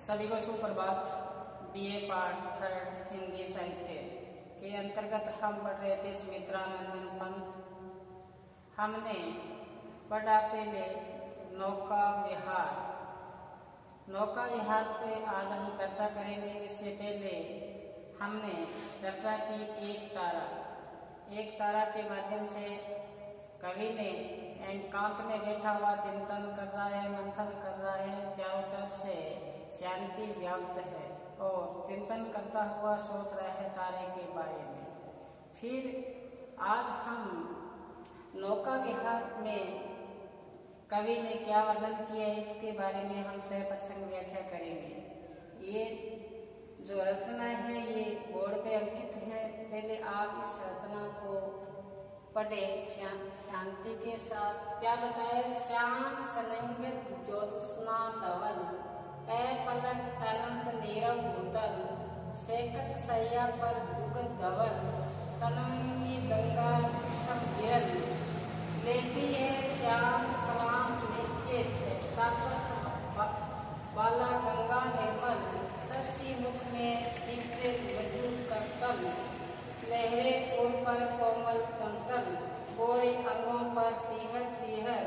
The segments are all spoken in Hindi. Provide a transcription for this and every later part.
सभी को सुप्रभात। बीए पाठ थर्ड हिंदी साहित्य के अंतर्गत हम पढ़ रहे थे सुमित्रानंदन पंत। हमने पढ़ा पहले नौका विहार। नौका विहार पे आज हम चर्चा करेंगे। इससे पहले हमने चर्चा की एक तारा के माध्यम से कवि ने एकांत में बैठा हुआ चिंतन कर रहा है, मंथन कर रहा है, चारों तरफ से शांति व्याप्त है और चिंतन करता हुआ सोच रहा है तारे के बारे में। फिर आज हम नौका विहार में कवि ने क्या वर्णन किया है इसके बारे में हम सहप्रसंग व्याख्या करेंगे। ये जो रचना है ये बोर्ड पे अंकित है। पहले आप इस रचना को पढ़े शांति के साथ। क्या बताया? श्याम सलिंगित ज्योत्स्ना धवल, पलक अनंत नीरव भूतल, सेकत सैया पर दुग धवल, तन्वी गंगा विषम विरल, लेती है श्याम क्लांत निश्चित, तापस बाला गंगा निर्मल, शशि मुख में दिव्य विद्युत कर्तल, लहरे पुर पर कोमल कुंतल, गोरे अंगों पर सीहर सीहर,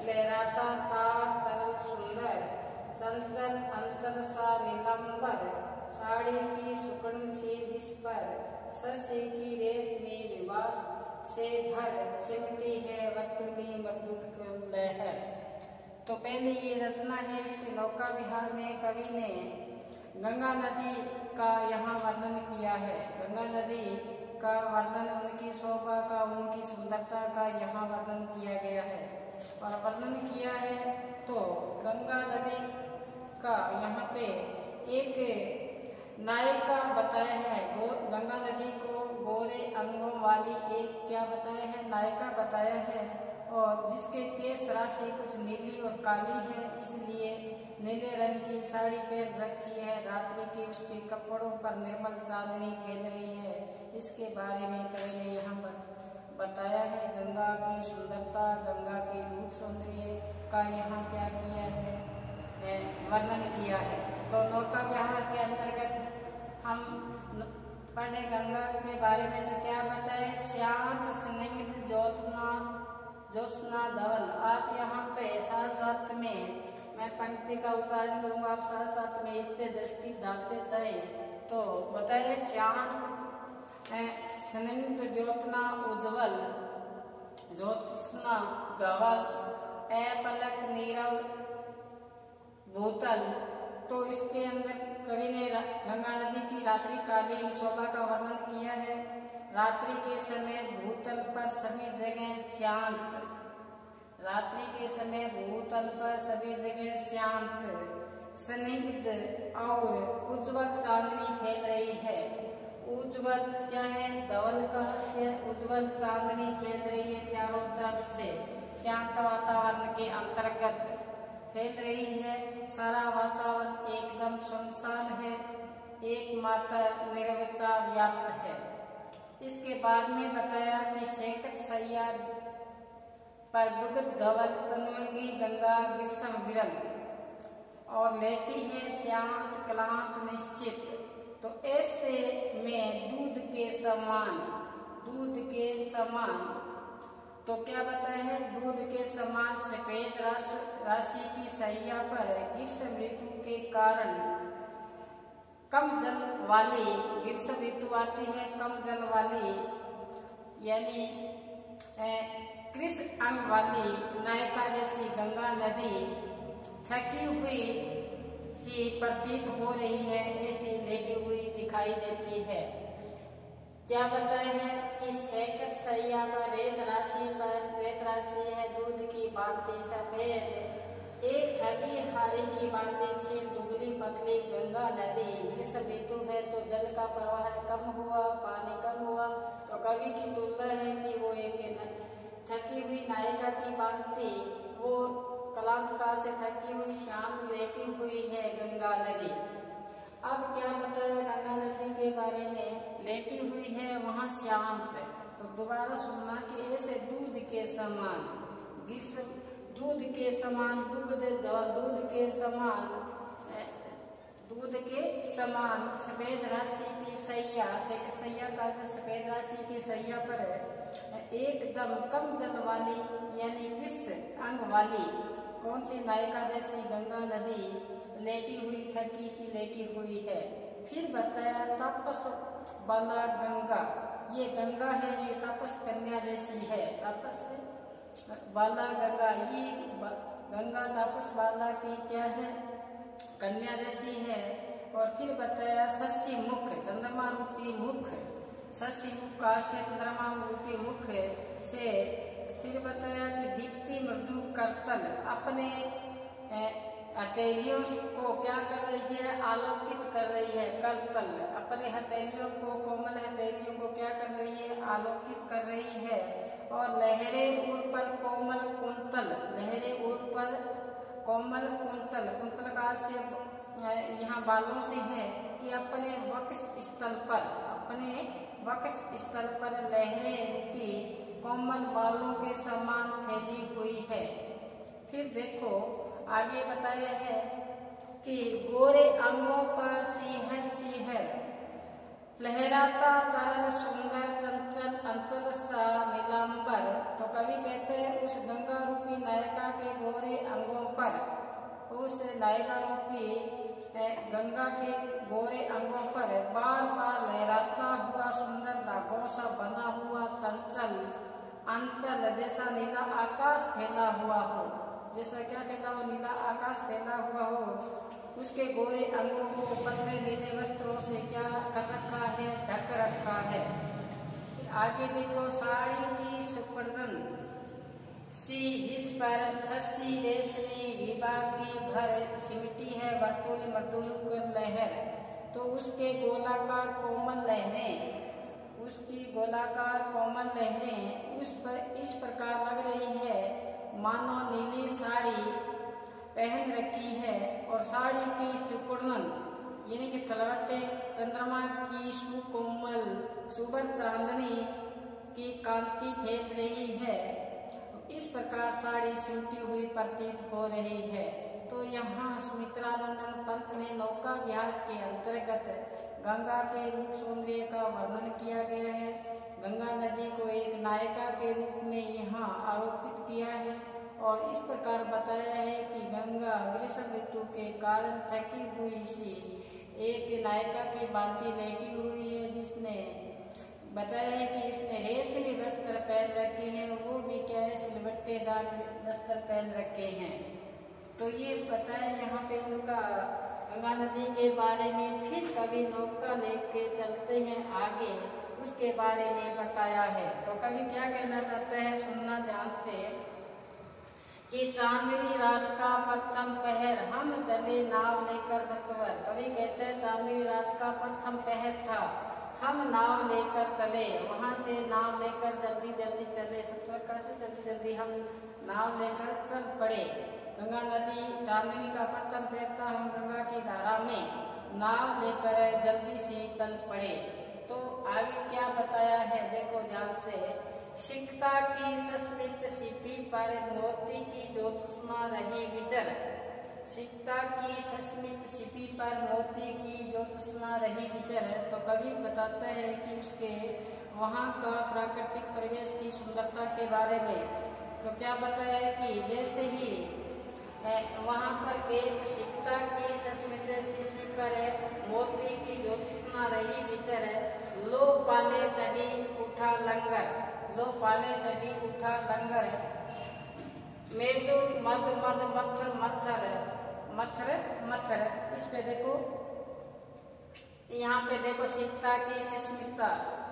लहराता तार तरल सुंदर, चंचल अंचल सा नीलंबर, साड़ी की सुकर्ण सी जिस पर शशि की रेशमी विवास से भर सिमटी है वतुली मधुर लहर। तो पहले ये रचना है। इसके नौका विहार में कवि ने गंगा नदी का यहाँ वर्णन किया है। गंगा नदी का वर्णन, उनकी शोभा का, उनकी सुंदरता का यहाँ वर्णन किया गया है। और वर्णन किया है तो गंगा नदी का यहाँ पे एक नायिका बताया है। गंगा नदी को गोरे अंगों वाली एक क्या बताया है? नायिका बताया है। और जिसके केश राशि कुछ नीली और काली है, इसलिए नीले रंग की साड़ी पहन रखी है। रात्रि के उसके कपड़ों पर निर्मल चांदनी फैल रही है। इसके बारे में कवि ने यहाँ पर बताया है। गंगा की सुंदरता, गंगा के रूप सौंदर्य का यहाँ क्या किया है? वर्णन किया है। तो नौका विहार के अंतर्गत हम पढ़े गंगा के बारे में। तो क्या बताए? शांत स्निग्ध ज्योत्स्ना धवल। आप यहाँ पे साथ साथ में, मैं पंक्ति का उच्चारण करूंगा, आप साथ साथ में इस पे दृष्टि डालते जाए। तो बताइए शांत स्निग्ध ज्योत्स्ना उज्ज्वल ज्योत्स्ना धवल, पलक नीरव भूतल। तो इसके अंदर कवि ने गंगा नदी की रात्रिकालीन शोभा का वर्णन किया है। रात्रि के समय भूतल पर सभी जगह शांत, रात्रि के समय भूतल पर सभी जगह शांत, स्निग्ध और उज्ज्वल चांदनी फैल रही है। उज्ज्वल क्या है? धवल का से उज्ज्वल चांदनी फैल रही है चारों तरफ से, शांत वातावरण के अंतर्गत फैल रही है। सारा वातावरण एकदम सुनसान है, एकमात्र निरवता व्याप्त है। इसके बाद में बताया कि सेकत सैया पर दुग्ध धवल, तन्वी गंगा विषम विरल, और लेटी है शांत क्लांत निश्चित। तो ऐसे में दूध के समान तो क्या बताया है? दूध के समान सफेद राशि की सैया पर ग्रीष्म ऋतु के कारण कम जल वाली, ग्रीष्म ऋतु आती है कम जल वाली, यानी कृष्ण अंग वाली नायिका जैसी गंगा नदी थकी हुई सी प्रतीत हो रही है, ऐसी लेटी हुई दिखाई देती है। क्या बताया है कि सेकत सैया पर रेत राशि है दूध की भांति सफेद, एक थकी हारी की भांति छील दुबली पतली गंगा नदी। ग्रीष्म ऋतु है तो जल का प्रवाह कम हुआ, पानी कम हुआ। तो कवि की तुलना है कि वो एक थकी हुई नायिका की भांति वो कलांतका से थकी हुई शांत लेटी हुई है गंगा नदी। अब क्या बताया गंगा नदी के बारे में? लेटी हुई है वहाँ शांत। तो दोबारा सुनना कि ऐसे दूध के समान, दूध के समान दूध के समान दूध के समान सफेद राशि की सैया से सैया का सफेद राशि की सैया पर एकदम कम जल वाली यानी किस अंग वाली कौन सी नायिका जैसी गंगा नदी लेटी हुई थकी सी लेटी हुई है। फिर बताया तापस बाला गंगा, ये गंगा है, ये तापस कन्या जैसी है। तापस बाला गंगा, ये गंगा तापस बाला की क्या है, कन्या जैसी है। और फिर बताया शशि मुख, चंद्रमा रूपी मुख, शशि मुख का से चंद्रमा रूपी मुख से। फिर बताया कि दीप्ति मृदु करतल, अपने हथेलियों को क्या कर रही है, आलोकित कर रही है। करतल अपने हथेलियों को, कोमल हथेलियों को क्या कर रही है, आलोकित कर रही है। और लहरें उर पर कोमल कुंतल, लहरें उर पर कोमल कुंतल, कुंतल का से यहाँ बालों से है कि अपने वक्ष स्थल पर, अपने वक्ष स्थल पर लहरें रूपी कोमल बालों के समान फैली हुई है। फिर देखो आगे बताया है कि गोरे अंगों पर सीहर सीहर लहराता तरल सुंदर चंचल अंचल सा नीलांबर। तो कवि कहते हैं उस गंगा रूपी नायिका के गोरे अंगों पर, उस नायिका रूपी गंगा के गोरे अंगों पर बार बार लहराता हुआ सुंदर धागों सा बना हुआ चंचल अंचल जैसा नीला आकाश फैला हुआ हो। जैसा क्या फैला हो, नीला आकाश फैला हुआ हो। उसके गोरे अंगों को पतले नीले वस्त्रों से क्या कर रखा है, ढक रखा है। आगे देखो साड़ी की सुपर्दन सी जिस पर शशि रेशमी विभाग की भर सिमटी है वर्तुल मटुल लहर। तो उसके गोलाकार कोमल लहरें, उसकी गोलाकार कोमल लहरें उस पर इस प्रकार लग रही है मानो नीली साड़ी पहन रखी है। और साड़ी की सुपर्णन यानी कि सलवटे चंद्रमा की सुकोमल सुबर चांदनी की कांति फैल रही है। इस प्रकार साड़ी सिमटी हुई प्रतीत हो रही है। तो यहाँ सुमित्रानंदन पंत ने नौका विहार के अंतर्गत गंगा के रूप सौंदर्य का वर्णन किया गया है। गंगा नदी को एक नायिका के रूप में यहाँ आरोपित किया है और इस प्रकार बताया है कि गंगा ग्रीष्म ऋतु के कारण थकी हुई सी एक नायिका की भांति लेटी हुई है, जिसने बताया है कि इसने रेशमी वस्त्र पहन रखे हैं, वो भी क्या है, सिलवट्टेदार वस्त्र पहन रखे हैं। तो ये बताया यहाँ पे उनका गंगा नदी के बारे में। फिर कभी नौका लेके चलते हैं आगे, उसके बारे में बताया है। तो कभी क्या कहना चाहते हैं, सुनना ध्यान से कि चांदनी रात का प्रथम पहर हम चले नाव लेकर सत्वर। कभी कहते हैं चांदनी रात का प्रथम पहर था, हम नाव लेकर चले, वहां से नाव लेकर जल्दी जल्दी चले, सत्वर का से जल्दी जल्दी हम नाव लेकर चल पड़े। गंगा नदी चांदनी का प्रथम पहर था, हम गंगा की धारा में नाव लेकर जल्दी से चल पड़े। तो आगे क्या बताया है देखो ध्यान से। सिकता की सस्मित सिपी पर मोती की ज्योत्सना रही विचर। सिकता की सस्मित सिपी पर मोती की ज्योत्सना रही विचर। तो कवि बताते हैं कि उसके वहाँ का प्राकृतिक परिवेश की सुंदरता के बारे में। तो क्या बताया है कि जैसे ही वहाँ पर एक सिकता की सस्मित शिशि पर मोती की ज्योत्सना रही विचर। लो पाले चढ़ी उठा लंगर, लो पाले चढ़ी उठा लंगर। मेदु मद मद मत्थर मत्थर मत्थर मत्थर। इस पे देखो, यहाँ पे देखो सिकता की सुष्मिता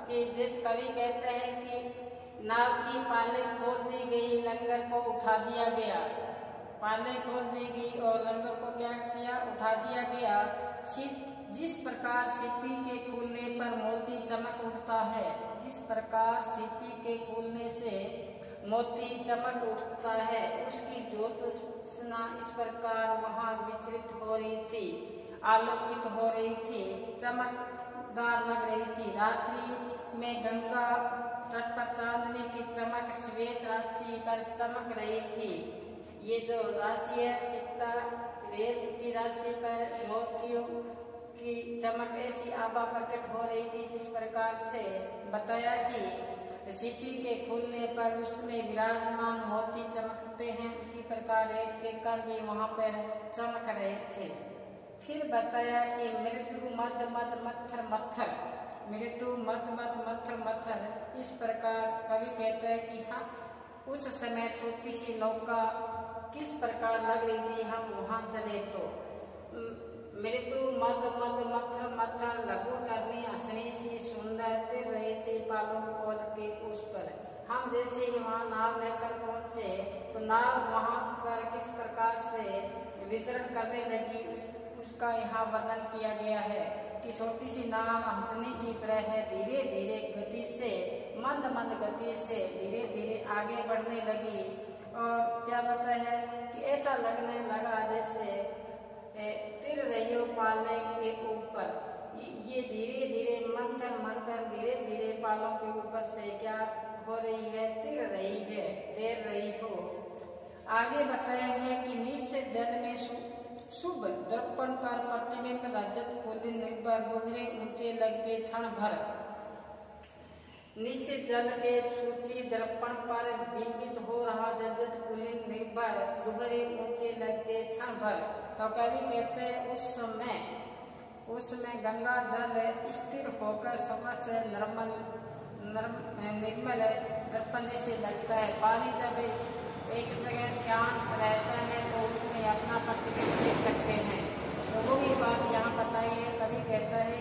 कि जिस कवि कहते हैं कि नाव की पाले खोल दी गई, लंगर को उठा दिया गया। पाले खोल दी गई और लंगर को क्या किया, उठा दिया गया। जिस प्रकार सीपी के खुलने पर मोती चमक उठता है, जिस प्रकार सीपी के खुलने से मोती चमक उठता है, उसकी ज्योत्सना इस प्रकार वहाँ विचलित हो रही थी, आलोकित हो रही थी, चमकदार लग रही थी। रात्रि में गंगा तट पर चांदनी की चमक श्वेत राशि पर चमक रही थी। ये जो राशि है सिकता रेत की राशि पर मोतियों की चमक ऐसी आभा प्रकट हो रही थी जिस प्रकार से बताया कि सीपी के खुलने पर उसमें विराजमान मोती चमकते हैं, उसी प्रकार रेत के कण भी वहां पर चमक रहे थे। फिर बताया कि मृत्यु मद मद मत्थर मत्थर, मृत्यु मद मद मत्थर मत्थर, इस प्रकार कवि कहते हैं कि हाँ उस समय छोटी सी नौका किस प्रकार लग रही थी, हम वहां चले तो मृत्यु मद मद मत्थर मत्थर लघु तरनी हसनी सी सुंदर तिर रहे थे पालों खोल के उस पर। हम जैसे ही वहां नाव लेकर पहुंचे तो नाव वहां पर किस प्रकार से विचरण करने लगी, उसका यहाँ वर्णन किया गया है कि छोटी सी नाव हंसने की तरह है, धीरे धीरे गति से मंद मंद गति से धीरे धीरे आगे बढ़ने लगी। और क्या पता है कि ऐसा लगने लगा जैसे तिर रही हो पाले के ऊपर, ये धीरे धीरे मंथन मंथन धीरे धीरे पालों के ऊपर से क्या हो रही है, तिर रही है, तैर रही हो। आगे बताया है कि निश्चित जल में शुभ दर्पण पर प्रतिबिंब रजत कुलीन निर्भर दोहरे ऊंचे लगते क्षण भर, निश्चित जल के सूची दर्पण पर बिंबित हो रहा रजत कुलीन निर्भर दोहरे ऊंचे लगते क्षण भर। तो कवि कहते हैं उसमें गंगा जल स्थिर होकर समस्त निर्मल दर्पण जैसे लगता है। पानी जब एक जगह शांत रहता है तो उसमें अपना प्रतिबिंब देख सकते हैं। तो वही बात यहाँ बताई है। कवि कहता है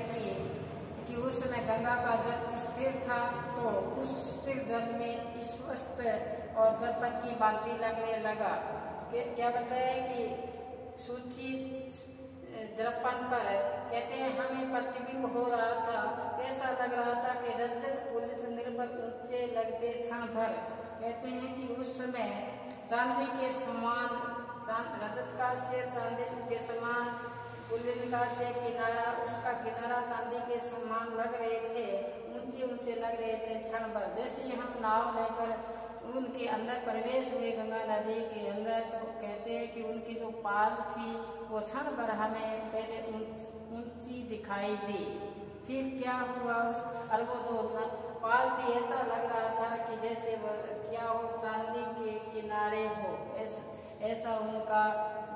कि उसमें गंगा का जल स्थिर था तो उस स्थिर जल में स्वस्थ और दर्पण की भांति लगने लगा। क्या बताया कि सूची दर्पण पर कहते हैं हमें प्रतिबिंब हो रहा था, ऐसा लग रहा था कि रजत पुलिस निर्भर ऊंचे लगते क्षण भर। कहते हैं कि उस समय चांदी के समान रजत का से चांदी के समान पुलिन का से किनारा, उसका किनारा चांदी के समान लग रहे थे, ऊंचे ऊंचे लग रहे थे क्षण भर। जैसे ही हम नाव लेकर उनके अंदर प्रवेश हुए गंगा नदी के अंदर तो कहते हैं कि उनकी जो पाल थी वो क्षण भर हमें पहले ऊंची दिखाई दी। फिर क्या हुआ और वो जो पाल थी ऐसा लग रहा था कि जैसे वो क्या हो चांदी के किनारे हो, ऐसा उनका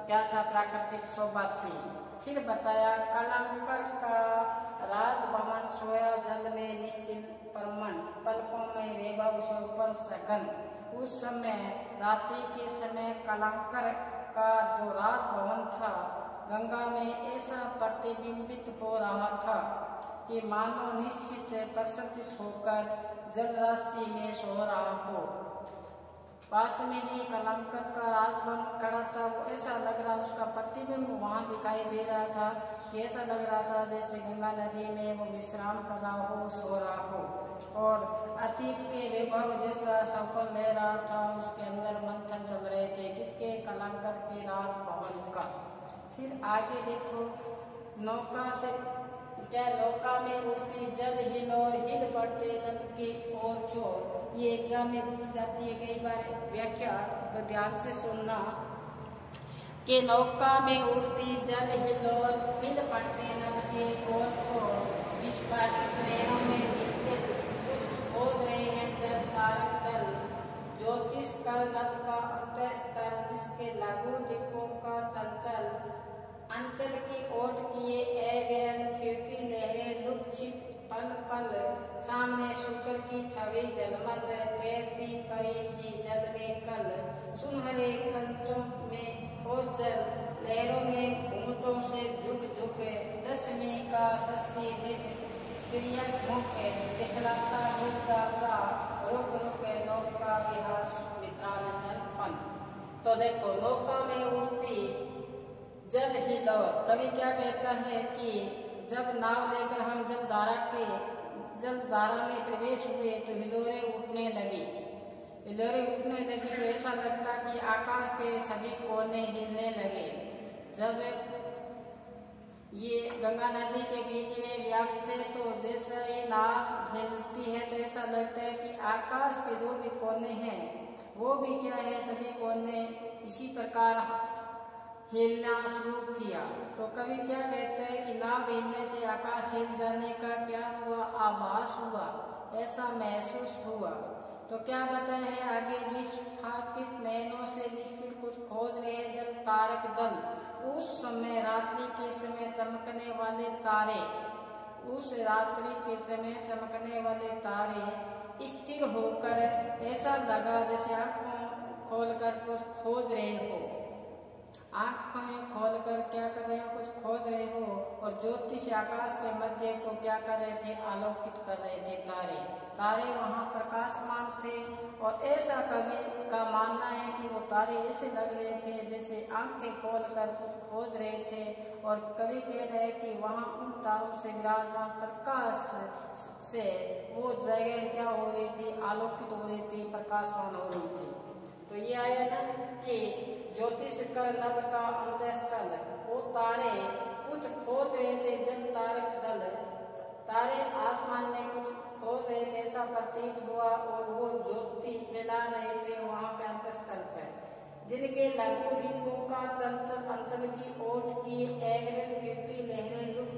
क्या था प्राकृतिक शोभा थी। फिर बताया कलंकर का राजभवन सोया जल में निश्चिल परमन पलकों में वैभव शोभन सघन। उस समय रात्रि के समय कलंकर का जो राजभवन था गंगा में ऐसा प्रतिबिंबित हो रहा था कि मानो निश्चित प्रसन्नित होकर जल राशि में सो रहा हो। पास में ही कलंकर का राजभवन खड़ा था, वो ऐसा लग रहा उसका प्रतिबिंब वहां दिखाई दे रहा था कि ऐसा लग रहा था जैसे गंगा नदी में वो विश्राम कर रहा हो, सो रहा हो। और अतीत के वैभव जैसा सफल ले रहा था, उसके अंदर मंथन चल रहे थे किसके, कलंकर के राजभवन का। फिर आगे देखो नौका से क्या नौका में उठती जल हिलोर हिल पड़ते नद की ओर चोर। ये एग्जाम में पूछ जाती है कई बार व्याख्या, तो ध्यान से सुनना कि नौका में उठती जल हिलोर हिल पड़ते नद के ओर चोर। विस्फाटित लहरों में निश्चित खोज रहे हैं जल तारक दल। ज्योतिष कल नद का अंतःस्थल जिसके लघु दिक्कों का चंचल अंचल की ओट किए अविरल फिरती लहरें लुक छिप पल पल। सामने शुक्र की छवि जलमत तैरती परी सी जल में कल। सुनहरे कंचों में ओझल लहरों में घूंटों से झुक झुक। दसवीं का शशि निज प्रियक मुख दिखलाता मुद्दा सा रुक रुक नौका विहार मित्रानंदन पन। तो देखो नौका में उठती जल हिलोर। कवि क्या कहता है कि जब नाव लेकर हम जलधारा में प्रवेश हुए तो हिलोरें उठने लगी। हिलोरें उठने लगी तो ऐसा लगता कि आकाश के सभी कोने हिलने लगे। जब ये गंगा नदी के बीच में व्याप्त थे तो जैसे ही नाव हिलती है तो ऐसा लगता है कि आकाश के जो भी कोने हैं वो भी क्या है, सभी कोने इसी प्रकार हिलना शुरू किया। तो कवि क्या कहते हैं कि नाव हिलने से आकाश हिल जाने का क्या हुआ, आभास हुआ, ऐसा महसूस हुआ। तो क्या बताया है आगे, विस्फाटित नयनों से निश्चित कुछ खोज रहे जल तारक दल। उस समय रात्रि के समय चमकने वाले तारे, उस रात्रि के समय चमकने वाले तारे स्थिर होकर ऐसा लगा जैसे आंखों खोलकर कुछ खोज रहे हो। आंखें खोलकर क्या कर रहे हो, कुछ खोज रहे हो। और ज्योति से आकाश के मध्य को क्या कर रहे थे, आलोकित कर रहे थे तारे। तारे वहां प्रकाशमान थे और ऐसा कवि का मानना है कि वो तारे ऐसे लग रहे थे जैसे आंखें खोलकर कुछ खोज रहे थे। और कवि कह रहे हैं कि वहां उन तारों से विराजमान प्रकाश से वो जगह क्या हो रही थी, आलोकित हो रही थी, प्रकाशमान हो रही थी। तो ये आया ना कि ज्योतिष कर नभ का अंतस्थल, वो तारे कुछ खोज रहे थे जल तारक दल। तारे आसमान में कुछ खोज रहे थे ऐसा प्रतीत हुआ और वो ज्योति फैला रहे थे वहां पे अंतस्थल पर, जिनके लघु दीपों का चंचल अंचल की ओट की एगरेट फिरती लहरें लुक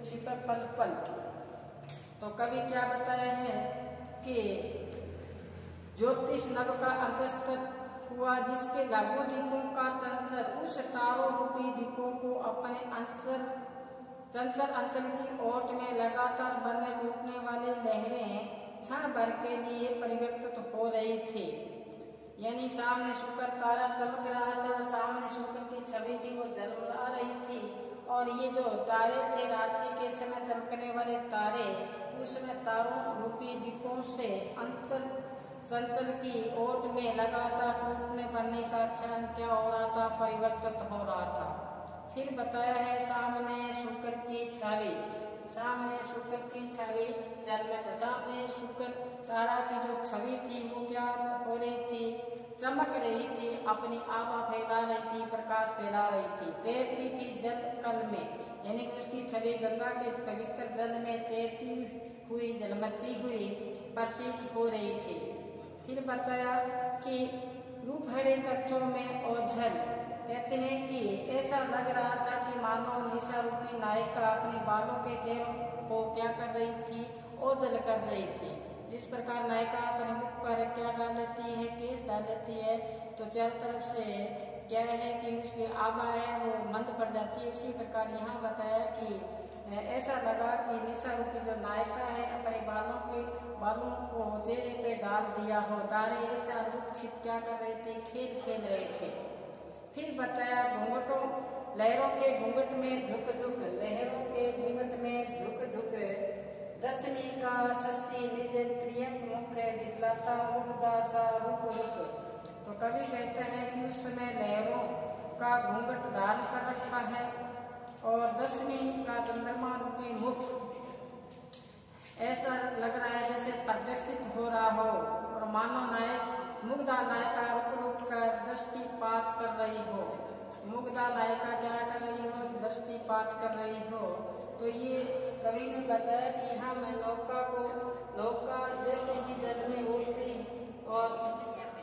छिप पल पल। तो कवि क्या बताया है कि ज्योतिष नभ का अंतस्थल हुआ जिसके लघु दीपों का चंचल, उस तारों रूपी दीपों को अपने चंचल अंचल की ओट में लगातार बने लूटने वाली लहरें क्षण भर के लिए परिवर्तित हो रही थी। यानी सामने शुक्र तारा चमक रहा था, सामने शुक्र की छवि थी वो जलवा रही थी। और ये जो तारे थे रात्रि के समय चमकने वाले तारे, उसमें तारों रूपी दीपों से चंचल की ओट में लगातार टूटने बनने का क्षण क्या हो रहा था, परिवर्तित हो रहा था। फिर बताया है सामने शुक्र की छवि, सामने शुक्र की छवि जल में था। सामने शुक्र तारा की जो छवि थी वो क्या हो रही थी, चमक रही थी, अपनी आभा फैला रही थी, प्रकाश फैला रही थी, तैरती थी जल कल में। यानी कि उसकी छवि गंगा के पवित्र जल में तैरती हुई, जलमती हुई प्रतीत हो रही थी। फिर बताया कि रूप हरे कच्चों में ओझल, कहते हैं कि ऐसा लग रहा था कि मानो निशा रूपी नायिका अपने बालों के घेरों को क्या कर रही थी, ओझल कर रही थी। जिस प्रकार नायिका अपने मुख पर क्या डाल लेती है, केस डाल लेती है, तो चारों तरफ से क्या है कि उसकी आभा है वो मंद पड़ जाती है। उसी प्रकार यहाँ बताया कि ऐसा लगा कि निशा रूपी जो नायिका है अपने बालों को चेहरे पे डाल दिया हो। तारे ऐसा लुक छिप क्या कर रहे थे, खेल रहे थे। फिर बताया घूंघटों लहरों के घूंघट में झुक झुक, लहरों के घूंघट में झुक झुक, दशमी का शशि निज त्रियक मुख दिखलाता मुग्धा सा रुक रुक। तो कवि कहते हैं कि उस समय लहरों का घूंघट धारण कर रखा है और दशमी का चंद्रमा रूपी मुख ऐसा लग रहा है जैसे प्रदर्शित हो रहा हो। और मानो नायक मुग्धा नायिका रुक रुक कर दृष्टिपात कर रही हो। मुग्धा नायिका क्या कर रही हो, दृष्टिपात कर रही हो। तो ये कवि ने बताया कि हम नौका जैसे ही जल में उड़ती और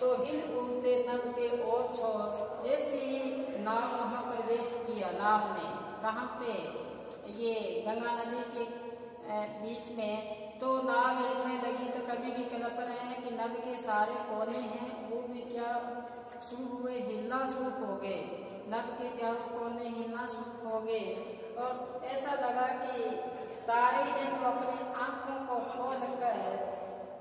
तो हिल उड़ते नभ के ओर छोर, जैसे ही नाव वहां प्रवेश किया, नाव ने कहाँ पे, ये गंगा नदी के बीच में, तो नाव हिलने लगी। तो कभी भी कल्पना है कि नभ के सारे कोने हैं वो भी क्या शुरू हुए, हिलना शुरू हो गए। नभ के चारों कोने हिलना शुरू हो गए और ऐसा लगा कि तारे हैं जो अपनी आंखों को खोल कर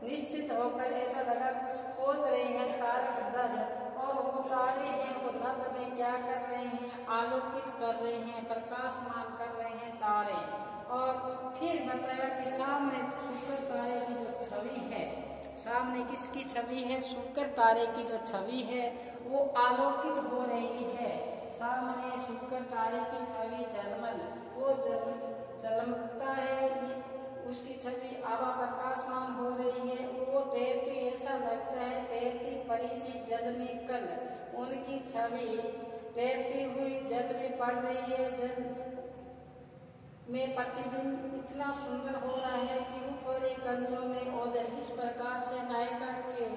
निश्चित होकर ऐसा लगा कुछ खोज रहे हैं तारक दल। और वो तारे हैं वो नभ में क्या कर रहे हैं, आलोकित कर रहे हैं, प्रकाशमान कर रहे हैं तारे। और फिर बताया कि सामने शुक्र तारे की जो छवि है, सामने किसकी छवि है, शुक्र तारे की जो छवि है वो आलोकित हो रही है। सामने शुक्र तारे की छवि जलमल, वो जलमता है, उसकी छवि आभा प्रकाशमान हो रही है। वो तैरती, ऐसा लगता है तैरती परी सी जल में कल, उनकी छवि तैरती हुई जल में पड़ रही है। जल में प्रतिबिंब इतना सुंदर हो रहा है कि ऊपर एक गंजों में ओझल, जिस प्रकार से नायिका के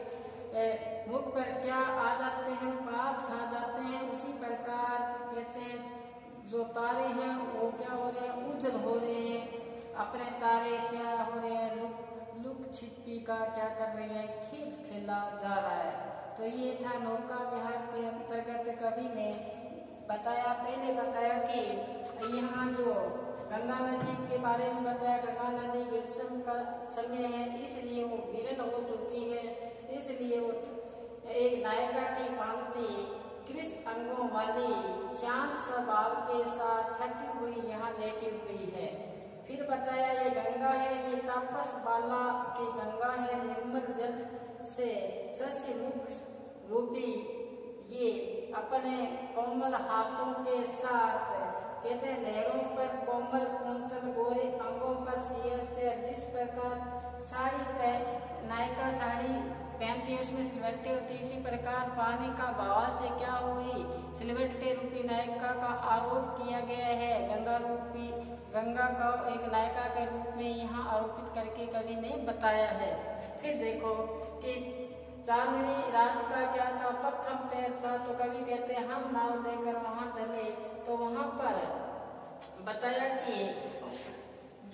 मुख पर क्या आ जाते हैं, बाल छा जाते हैं, उसी प्रकार कहते अपने तारे क्या हो रहे हैं, लुक छिपी का क्या कर रहे हैं, खेल खेला जा रहा है। तो ये था नौका विहार के अंतर्गत कवि ने बताया, पहले बताया कि यहाँ जो गंगा नदी के बारे में बताया, गंगा नदी ग्रीष्म का समय है इसलिए वो विलीन हो चुकी है, इसलिए वो एक नायिका की भांति कृष्ण अंगों वाली शांत स्वभाव के साथ थकी हुई यहाँ लेटी हुई है। फिर बताया ये गंगा है, ये तापस बाला की गंगा है, निर्मल जल से शशि मुख रूपी ये अपने कोमल हाथों के साथ कहते हैं लहरों पर कोमल कुंतल गोरे अंगों पर से जिस प्रकार साड़ी नायिका साड़ी पहनती है उसमें सिलवट्टे होती है, इसी प्रकार पानी का बहाव से क्या हुई, सिलवट्टे रूपी नायिका का आरोप किया गया है। गंगा का एक नायिका के रूप में यहाँ आरोपित करके कवि ने बताया है। फिर देखो कि चांदनी रात का क्या था, प्रथम पैर था, तो कवि कहते हैं हम नाव लेकर वहां चले, तो वहां पर बताया कि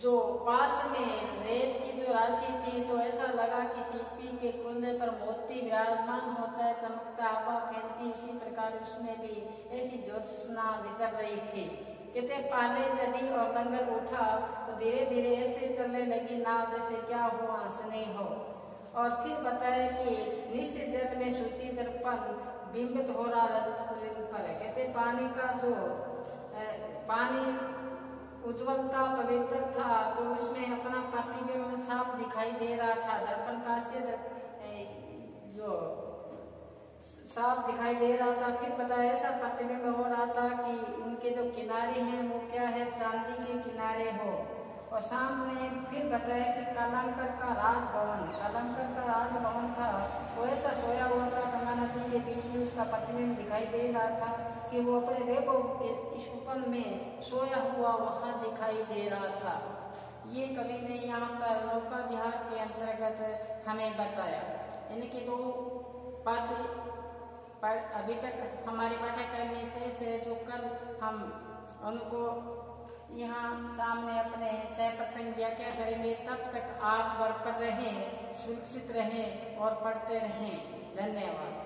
जो पास में रेत की जो राशि थी तो ऐसा लगा कि सीपी के खुलने पर मोती विराजमान होता है, चमकता हवा फैलती, इसी प्रकार उसमें भी ऐसी ज्योत्सना विचर रही थी। कहते पाले चली और लंगर उठा तो धीरे धीरे ऐसे चलने लगी नाव जैसे क्या हो हंसने हो। और फिर बताया कि निश्चित जल में सूची दर्पण बिंबित हो रहा रजत पुलिन पर। कहते पानी का जो पानी उज्ज्वलता पवित्र था तो उसमें अपना प्रतिबिंब साफ दिखाई दे रहा था, दर्पण का जो साफ दिखाई दे रहा था। फिर बताया ऐसा प्रतिबिंब हो रहा था कि उनके जो किनारे हैं वो क्या है, चांदी के किनारे हो। और सामने फिर बताया कि कालांकर का राजभवन था, वो ऐसा सोया हुआ था, गंगा नदी के बीच में उसका प्रतिबिंब दिखाई दे रहा था कि वो अपने वैभव के स्वप्न में सोया हुआ वहां दिखाई दे रहा था। ये कवि ने यहाँ पर नौका विहार के अंतर्गत हमें बताया। इनके दो पाठ अभी तक हमारे पाठ्यक्रम में शेष है, जो कल हम उनको यहाँ सामने अपने सह प्रसंग व्याख्या करेंगे। तब तक आप घर पर रहें, सुरक्षित रहें और पढ़ते रहें। धन्यवाद।